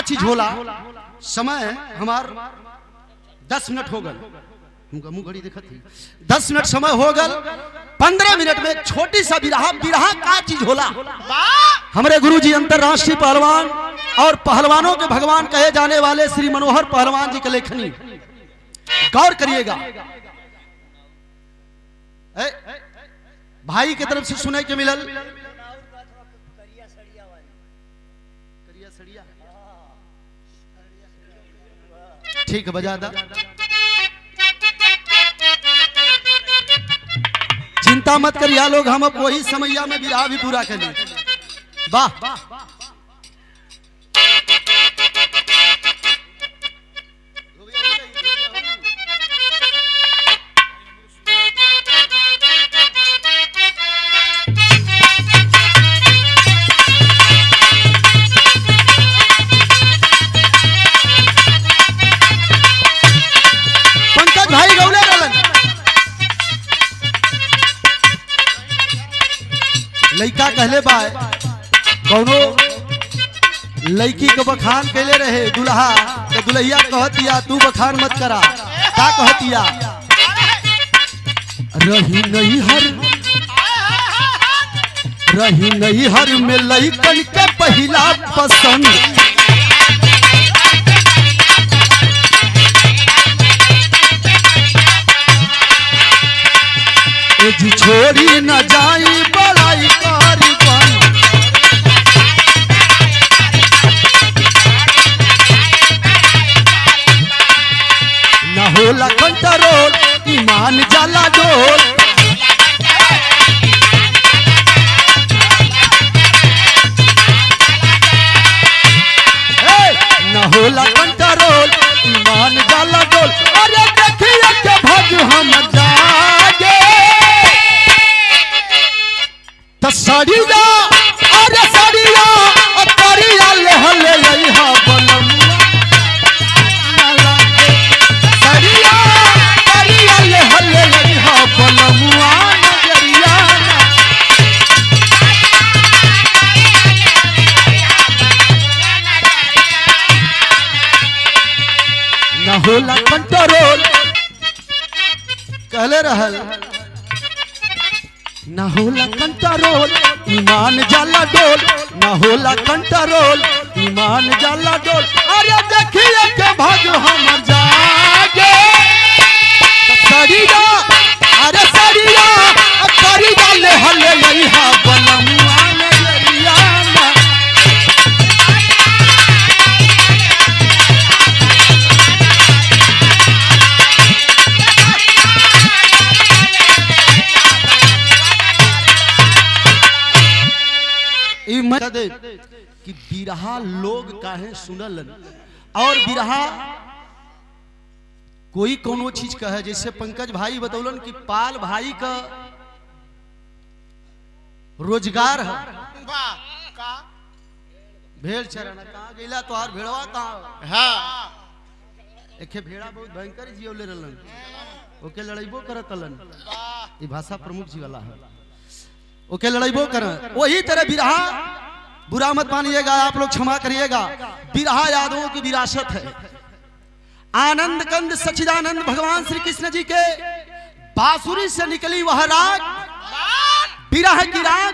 चीज होला समय हमार 10 मिनट हो गए, मुंह घड़ी देखत थी 10 मिनट समय हो गल। 15 मिनट में छोटी सा बिरहा, बिरहा का चीज होला। हमारे गुरुजी अंतरराष्ट्रीय पहलवान और पहलवानों के भगवान कहे जाने वाले श्री मनोहर पहलवान जी के लेखनी, गौर करिएगा। भाई की तरफ से सुने के मिलल ठीक बजा दा। चिंता मत करिए लोग, हम अब वही समैया में बिरहा भी पूरा करें। वाह लइका कहले बा कौनो लड़की को बखान कैले रहे दुल्हा, तो दुल्हिया कहतिया तू बखान मत करा। का कहतिया? रही नहीं हर में लइकन के पहिला पसंद, जी छोड़ी न जाई बड़ाई कारी बन, न होला कंट्रोल ईमान जाला डोल, न होला कंट्रोल ईमान जाला डोल। अरे देखिए के भग हम जागे सड़िया, अरे सड़िया तरिया ले हले लइहा बलमुआ, सड़िया तरिया ले हले लइहा बलमुआ नजरिया। न होला कंट्रोल कहले रहल, न होला कंट्रोल ईमान जाला डोल, न होला कंट्रोल ईमान जाला डोल। अरे देखिए के भाग हम जागे सड़िया, अरे सड़िया तरिया ले हले लइहा बलमुआ नजरिया। कि बिरहा लोग काहे सुनलन, और बिरहा कोई कोनो चीज कहे, जैसे पंकज भाई बतौलन कि पाल भाई का रोजगार है। भेड़ चरण कहाँ गईला तोहार भेड़वा कहाँ? हाँ एक भेड़ा बहुत भयंकर जियोले रहलन, ओके लड़ाईबो करतलन। ये भाषा प्रमुख जी वाला है, ओके लड़ाईबो कर। वही तरह बिरहा, बुरा मत मानिएगा आप लोग, क्षमा करिएगा, बिरहा यादों की विरासत है। आनंद कंद सच्चिदानंद भगवान श्री कृष्ण जी के बांसुरी से निकली वह राग, बिरह की राग।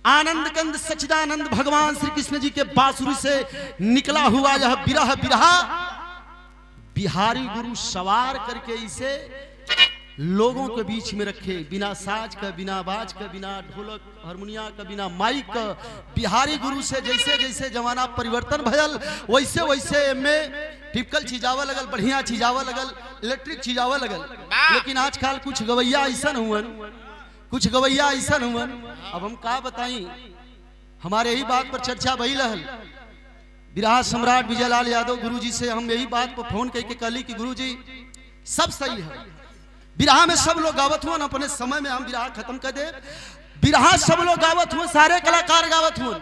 आनंद कंद सच्चिदानंद भगवान श्री कृष्ण जी के बांसुरी से निकला हुआ यह बिरह बिरहा बिहारी गुरु सवार करके इसे लोगों के बीच में रखे, बिना साज का, बिना बाज का, बिना ढोलक हारमोनिया का, बिना माइक का। बिहारी गुरु से जैसे जैसे जमाना परिवर्तन भयल वैसे वैसे में टिपिकल चीज आवा लगल, बढ़िया चीज आवा लगल, इलेक्ट्रिक चीज आवा लगल। लेकिन आजकल कुछ गवैया ऐसा हुवन, कुछ गवैया ऐसा हुवन, अब हम का बताई, हमारे यही बात पर चर्चा भइल रहल। बिरहा सम्राट विजयलाल यादव गुरुजी से हम यही बात पर फोन करके कहली कि गुरुजी सब सही है, बिरहा में सब लोग गावत हुआ, अपने समय में हम बिरहा खत्म कर दे। बिरहा सब लोग गावत हुआ, सारे कलाकार गावत हुआ,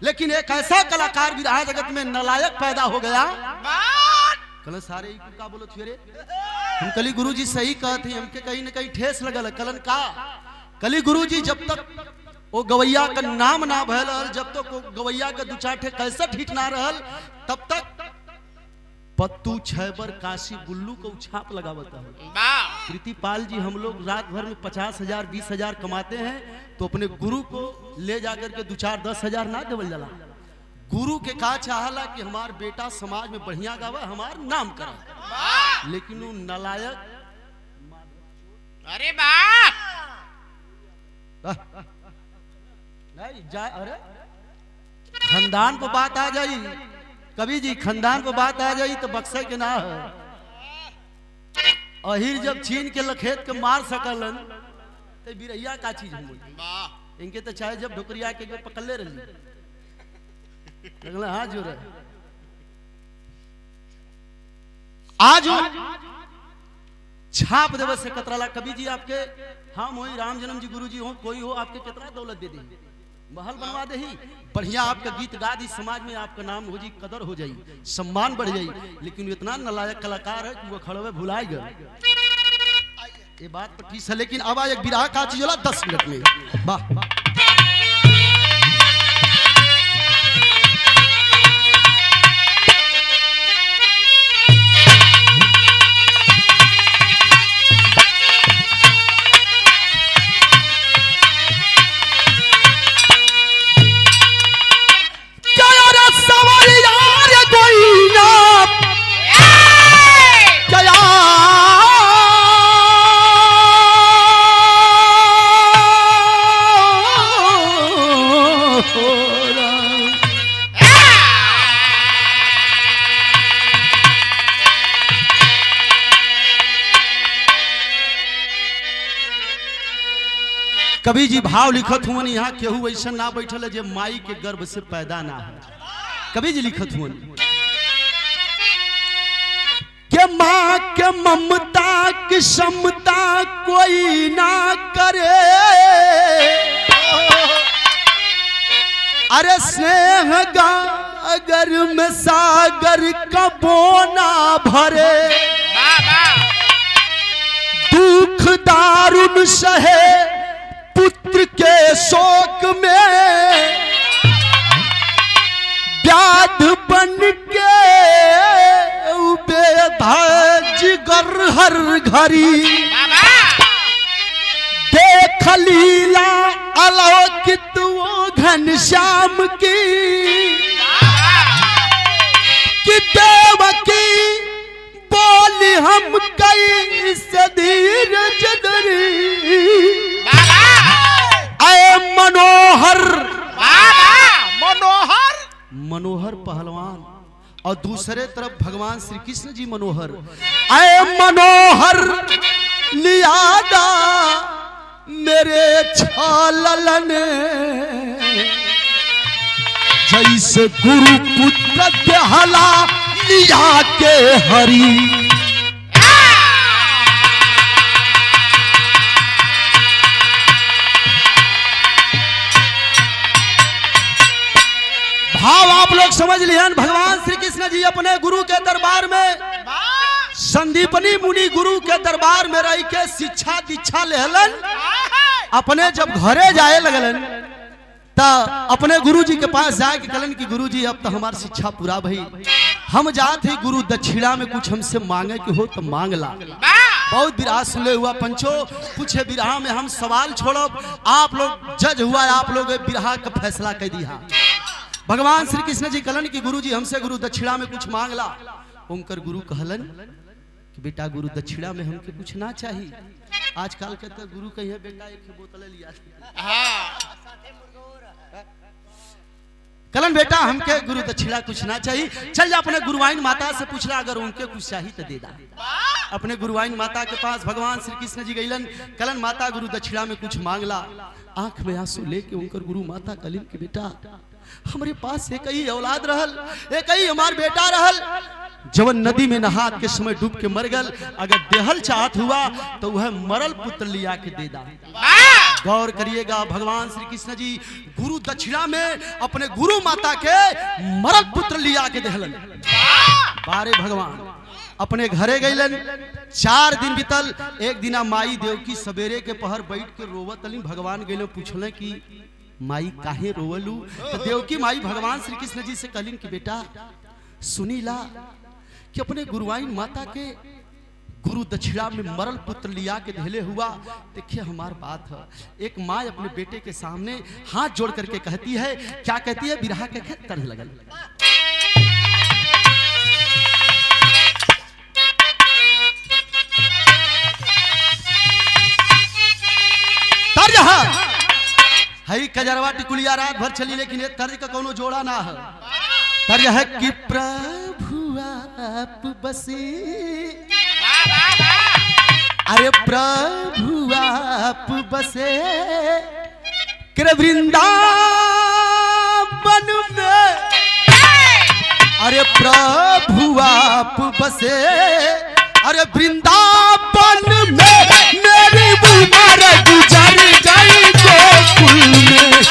लेकिन एक ऐसा कलाकार बिरहा जगत में नालायक पैदा हो गया। कल सारे का बोलो थे, हम कली गुरुजी सही कहते, हमके कहीं न कहीं ठेस लगल। कलन का कली गुरुजी जब तक वो गवैया का नाम ना भयल, जब तक तो गवैया के दू चार ठे कैसे ठीक ना रहल तब तक पत्तू छैबर काशी बुल्लू को छाप लगावत है। प्रीतिपाल जी हम लोग रात भर में 50,000 20,000 कमाते हैं तो अपने गुरु को ले जाकर के 2-4-10,000 ना देवल जाला। गुरु के का चाहला कि हमार बेटा समाज में बढ़िया गावा, हमार नाम करे, लेकिन वो नलायक अरे वाह नहीं जा। अरे खानदान पर बात आ जाई कवि जी, खानदान पर बात आ जाई तो बक्से के ना है। अहिर जब छीन के लखेत के मार सकलन तो बिरैया का चीज हम इनके तो चाहे जब ढोकरिया के पकड़ले रही लगला हाथ जोड़े। आज छाप देव से कतराला कवि जी आपके हम हो राम जन्म जी गुरु जी हो कोई हो आपके कितना दौलत दे दी, महल बनवा दे ही, बढ़िया आपका गीत गा दी, समाज में आपका नाम हो जी, कदर हो जाई, सम्मान बढ़ जाई, लेकिन इतना नालायक कलाकार है कि वो खड़े भुलाए गए। ये बात तो ठीक है, लेकिन अब एक बिरहा का चीज होला 10 मिनट में। वाह कवि जी भाव लिखत हुआ यहाँ केहू ऐसा ना बैठल है जो माई के गर्भ से पैदा ना है। कवि जी लिखत हुआ के माँ के ममता की क्षमता कोई ना करे, अरे स्नेह गागर में सागर का बोना भरे, दुख दारुण सहे पुत्र के शोक में, व्याध बन के जिगर हर घड़ी, देख लीला अलौकित वो घनश्याम की, कि देवकी बोली हम कई से धीरज धरी, मनोहर मनोहर मनोहर पहलवान और दूसरे तरफ भगवान श्री कृष्ण जी मनोहर। आए मनोहर लियादा मेरे छालन, जैसे गुरु पुत्र देहला लिया के हरि, भाव आप लोग समझ लियन। भगवान श्री कृष्ण जी अपने गुरु के दरबार में, संदीपनी मुनि गुरु के दरबार में रह के शिक्षा दीक्षा लेहलन। अपने जब घरे जाए लगलन तो अपने गुरु जी के पास जाके कहलन कि गुरु जी अब तो हमारी शिक्षा पूरा भई, हम जाते ही गुरु दक्षिणा में कुछ हमसे मांगे कि हो तो मांग ला। बहुत बिरहा सुने हुआ पंचो, कुछ बिरहा में हम सवाल छोड़ब, आप लोग जज हुआ, आप लोग बिरहा का फैसला कर दिया। भगवान श्री कृष्ण जी कहलन कि गुरु जी हमसे गुरु दक्षिणा में कुछ मांग ला। उनकर गुरु कहलन कि बेटा गुरु दक्षिणा में हमके कुछ ना चाहिए। आजकल के तो गुरु कहिए बेटा एक बोतल लिया, कहलन बेटा हमके गुरु दक्षिणा कुछ ना चाहिए, चल जा अपने गुरुवाइन माता से पूछला, अगर उनके कुछ चाहिए तो दे दा। अपने गुरुवाइन माता के पास भगवान श्री कृष्ण जी गईलन, कहलन माता गुरु दक्षिणा में कुछ मांगला। आंख में आंसू लेके उनकर गुरु माता कहलन कि बेटा हमारे पास एक ही औलाद रहल, एक ही हमार बेटा रहल, जवन नदी में नहा के समय डूब के मर गल, अगर देहल चाहत हुआ तो वह मरल पुत्र लिया के दे दा। गौर करिएगा, भगवान श्री कृष्ण जी गुरु दक्षिणा में अपने गुरु माता के मरल पुत्र लिया के देहलन। बारे भगवान अपने घरे गईलन, 4 दिन बीतल। एक दिना माई देवकी सवेरे के पहर बैठ के रोवत अली, भगवान गईले पूछले कि माई काहे रोवलू? तो देवकी माई भगवान श्री कृष्ण जी से कहलिन कि बेटा सुनीला कि अपने गुरुवाइन माता के गुरु दक्षिणा में मरल पुत्र लिया के धैले हुआ। देखिए हमार बात है, एक माँ अपने बेटे के सामने हाथ जोड़ करके कहती है, क्या कहती है? बिरहा के खेत तर्ज लगल। तर्ज है कजरवा टिकुलिया रात भर चली, लेकिन ये तर्ज का कोनो जोड़ा ना है। तर्ज है कि प्रभु आप बसे, अरे प्रभु आप बसे कर वृंदावन में, अरे प्रभु आप बसे अरे वृंदावन में, मेरी उम्र गुजर गई गोकुल में।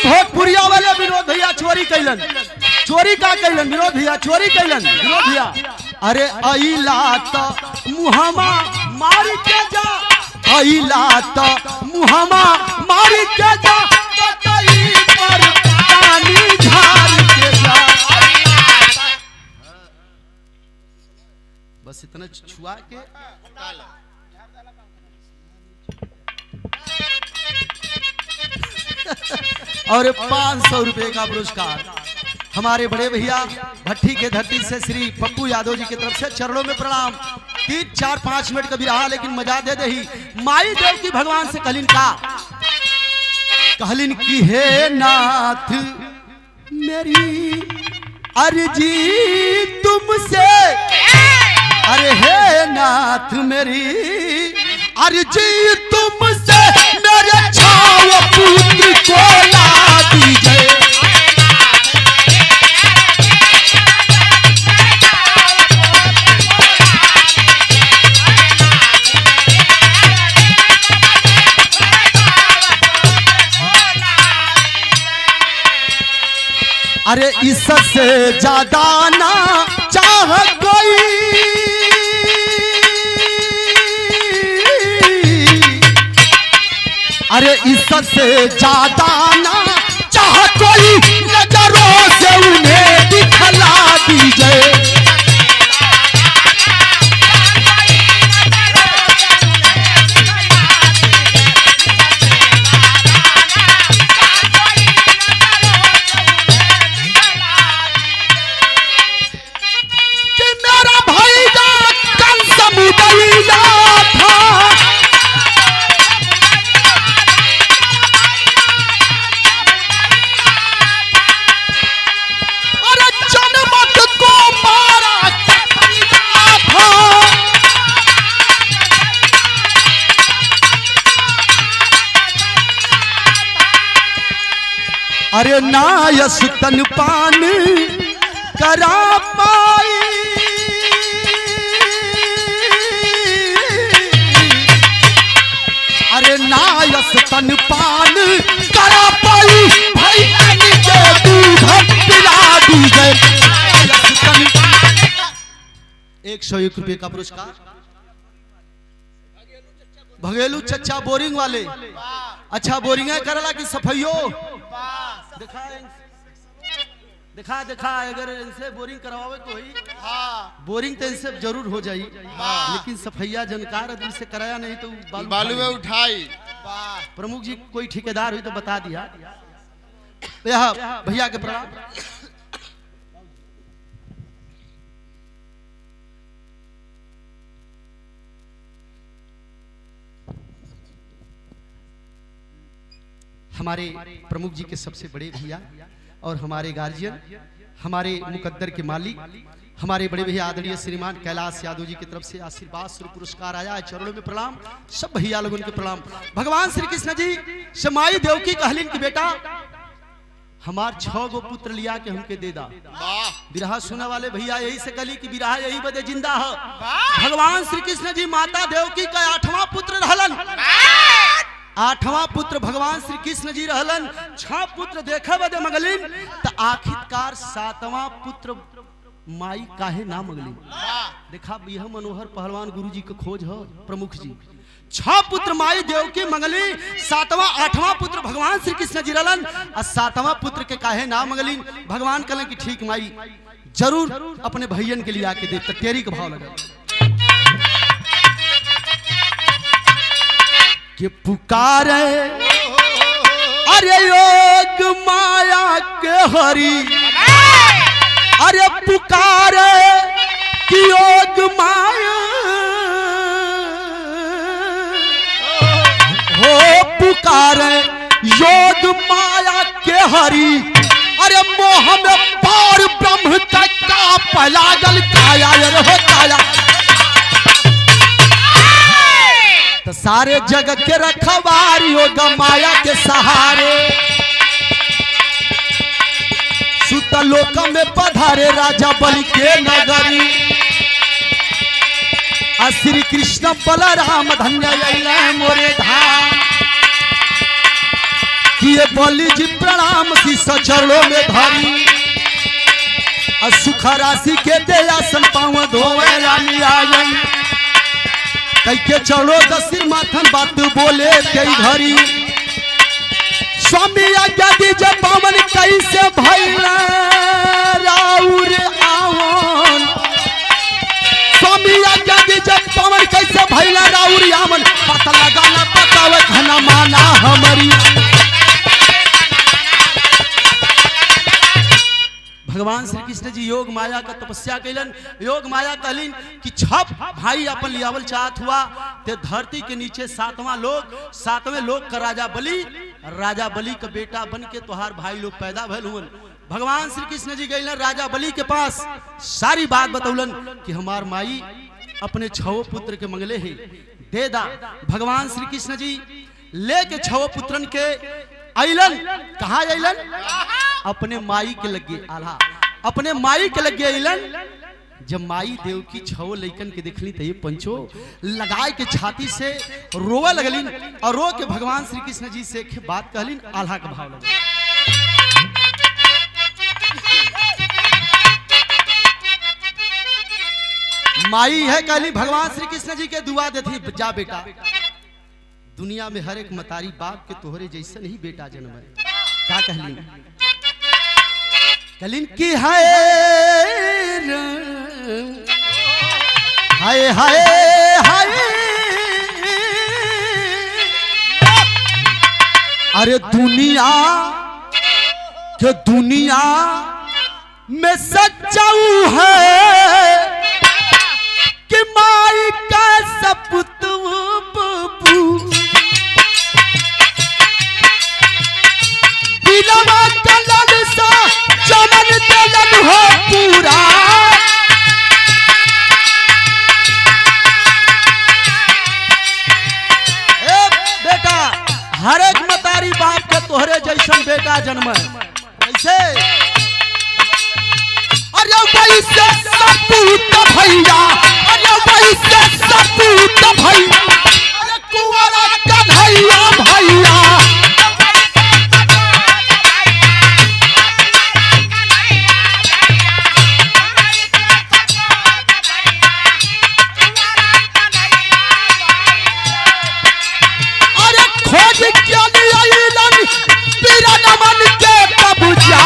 भोजपुरिया वाले विनोद भैया चोरी कैलन, चोरी का कैलन? विनोद भैया चोरी कैलन। विनोद भैया अरे अइला तो मुहमा मार के जा, अइला तो मुहमा मार के जा, कतई पर पानी झाड़ के जा। बस इतना छुआ के और 500 रुपए का पुरस्कार हमारे बड़े भैया भट्टी के धरती से श्री पप्पू यादव जी की तरफ से चरणों में प्रणाम। 3-4-5 मिनट कभी रहा, लेकिन मजा दे दही। माई देव की भगवान से कहलिन का? कहलिन की हे नाथ मेरी अर्जी तुमसे, अरे हे नाथ मेरी अर्जी तुमसे, मेरे छाव पुत्र को ला दीजिए। अरे इससे ज्यादा ना चाह कोई, अरे इससे ज्यादा ना चाह कोई, नजरों से उन्हें दिखला दीजिए। अरे नायस तनपान करा पाई, अरे नायस तनपान करा पाई, भाई के दूध पिला दीजिए। 101 रुपये का पुरस्कार भगेलू चच्चा बोरिंग वाले। अच्छा बोरिंग करला कि सफाइयो? दिखा अगर इनसे बोरिंग करवावे तो ही बोरिंग तो इनसे जरूर हो जाई, लेकिन सफैया जनकार आदमी से कराया नहीं तो बालू में उठाई। प्रमुख जी कोई ठेकेदार हुई तो बता दिया। भैया के प्रणाम। हमारे प्रमुख जी के सबसे बड़े भैया और हमारे गार्जियन, हमारे मुकद्दर के मालिक, हमारे बड़े भैया आदरणीय श्रीमान कैलाश यादव जी की तरफ से आशीर्वाद स्वरूप पुरस्कार आया है। चरणों में प्रणाम, सब भैया लोगों के प्रणाम। भगवान श्री कृष्ण जी शमाई देव की कहलिन की बेटा हमार 6 गो पुत्र लिया के हमके दे दा। बिरहा सुने वाले भैया यही से कहली कि बिरहा यही बदे जिंदा है। भगवान श्री कृष्ण जी माता देवकी का 8वां पुत्र रहलन। 8वां पुत्र भगवान श्री कृष्ण जी रहलन, 6 पुत्र देखे बदे मंगलिन, तो आखिरकार 7वां पुत्र माई काहे ना मंगलिन। देखा यह मनोहर पहलवान गुरु जी के खोज है प्रमुख जी। 6 पुत्र माई देवकी मंगली, 7वां 8वां पुत्र भगवान श्री कृष्ण जी रहलन, और 7वां पुत्र के काहे ना मंगलिन। भगवान कहलन कि ठीक माई जरूर अपने भैयन के लिए आके दे। तो तेरी का भाव लगा कि पुकारे अरे योग माया के हरि, अरे पुकारे कि योग माया हो, पुकारे योग माया के हरि, अरे मोह में पार ब्रह्म का पहला जल काया हो काया। तो सारे जग के रखवार योग माया के सहारे, सुतलोक में पधारे राजा बलि के नगरी, श्री कृष्ण बलराम धन्य मोरे धाम, किए बलि जी प्रणाम शीश चरणों में धरी, सुख राशि के दे आसन पाँव धोवे रानी आयन, कैके चढ़ो दसिर माथन बात बोले कई घरी, स्वामी आज्ञा दीजिए पावन कैसे भैला राउर आवन, स्वामी आज्ञा दीजिए पावन कैसे भैला राउर आवन, पता लगाना बतावे घना माना हमारी। भगवान श्री कृष्ण जी योग माया का तपस्या कैलन। योग माया कहलिन कि 6 भाई अपन लियावल चाहत हुआ, ते धरती के नीचे 7वें लोग का राजा बलि का बेटा बन के तोहार भाई लोग पैदा भल हुवन। भगवान श्री कृष्ण जी गए राजा बलि के पास, सारी बात बतौलन कि हमार माई अपने 6 पुत्र के मंगले है दे दा। भगवान श्री कृष्ण जी लेके 6 पुत्रन के अइलन। कहाँ अइलन? अपने माई के लगे आला, अपने माई के लगे अइलन। जब माई देव की 6 लइकन के देखली तो ये पंचो लगाए के छाती से रोवे लगलिन, और रो के भगवान श्री कृष्ण जी से बात कहलिन, आल्हा का भाव लगा। माई है कहली भगवान श्री कृष्ण जी के दुआ देती, जा बेटा दुनिया में हर एक मतारी बाप के तोहरे जैसे नहीं बेटा जन्म है। क्या कहली? कहलिन कि हाय हाय हाय, अरे दुनिया में सच्चाऊ है कि माई का सपूत बबू, दिलवा का लालसा चमन दलन हो पूरा। बेटा हर एक मतारी बाप के तोहरे जैसन बेटा जन्म कैसे? अरे वैसे सपूत भैया, अरे वैसे सपूत भैया, अरे कुंवारा कन्हैया भैया, अरे खोज क्या लिया पीरा नमन के कब जा।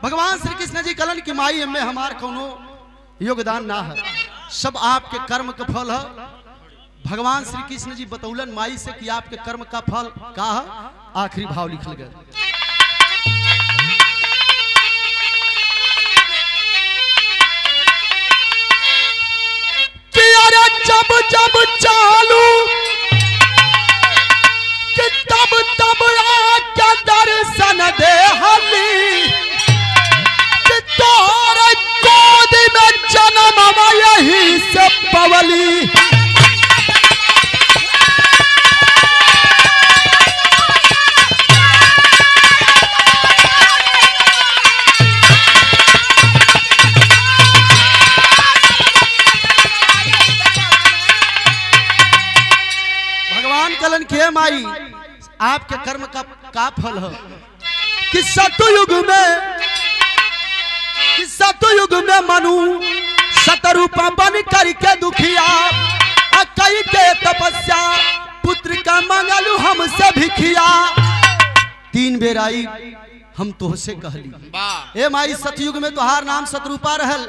भगवान श्री कृष्ण जी कलन की माई में हमार कोनो योगदान ना है, सब आपके कर्म का फल है। भगवान श्री कृष्ण जी बतौलन माई से कि आपके कर्म का फल का है। आखिरी भाव लिखल गया, जब जब चालू कि तब तब आके दर्शन दे हली, कि तोरे गोद में भगवान कलन के माई आपके कर्म का फल है कि सतयुग में मनु शतरूपा बन करके दुखिया कई के तपस्या पुत्र का मंगलू हमसे भिखिया 3 बेर आई हम तोहसे कहली ए माई सतयुग में तोहार नाम शतरूपा रहल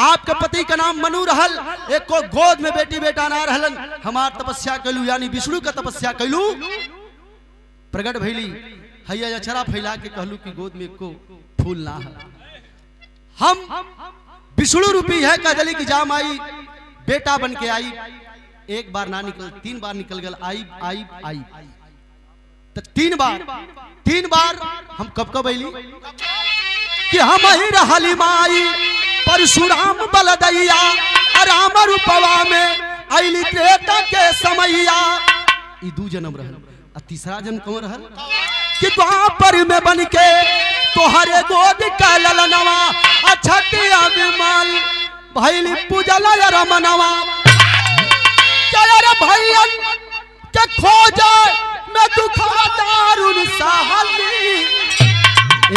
आपके पति का नाम मनु रहल एक को गोद में बेटी बेटा ना रहलन हमार तपस्या कैलू यानी विष्णु का तपस्या कैलू प्रगट भैली हैया अचरा फैला के कहलू कि गोद में एको फूल ना है हम विष्णु रूपी है कह दली कि जा माई बेटा बन के आई एक बार ना निकल 3 बार निकल गल आई तो 3 बार हम कब अली कि हम ही रहली माई परशुराम बलदैया राम रूपवा में अली त्रेता के समैया ई 2 जन्म रहल आ तीसरा जन्म कौन रहल कि द्वापर में बन के तोहरे गोद का ललनवा अछतिया विमल भैली पूजला रमनवा भैयन के खोजे मैं दुखवा दारुण सहली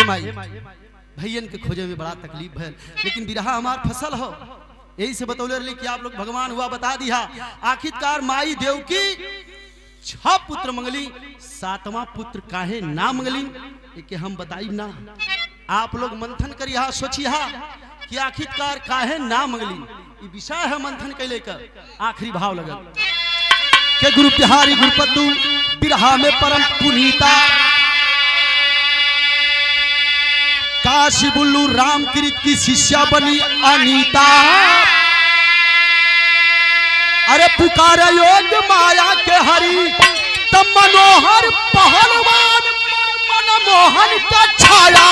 ए माई भैयन के खोजे में बड़ा तकलीफ है लेकिन बिरहा हमार फसल हो यही से बतौले रही कि आप लोग भगवान हुआ बता दिया आखिरकार माई देवकी 6 पुत्र मंगली 7वां पुत्र काहे ना मंगली कि हम बताई ना आप लोग मंथन करिया सोचिया कि आखिरकार काहे ना मंगली ये विषय है मंथन कैले का आखिरी भाव लगल के गुरु बिहारी गुरुपतु बिरहा में परम पुनीता काशी बुल्लू राम किरित की शिष्या बनी अनीता अरे पुकार योग माया के हरि तब मनोहर पहलवान मनमोहन का छाया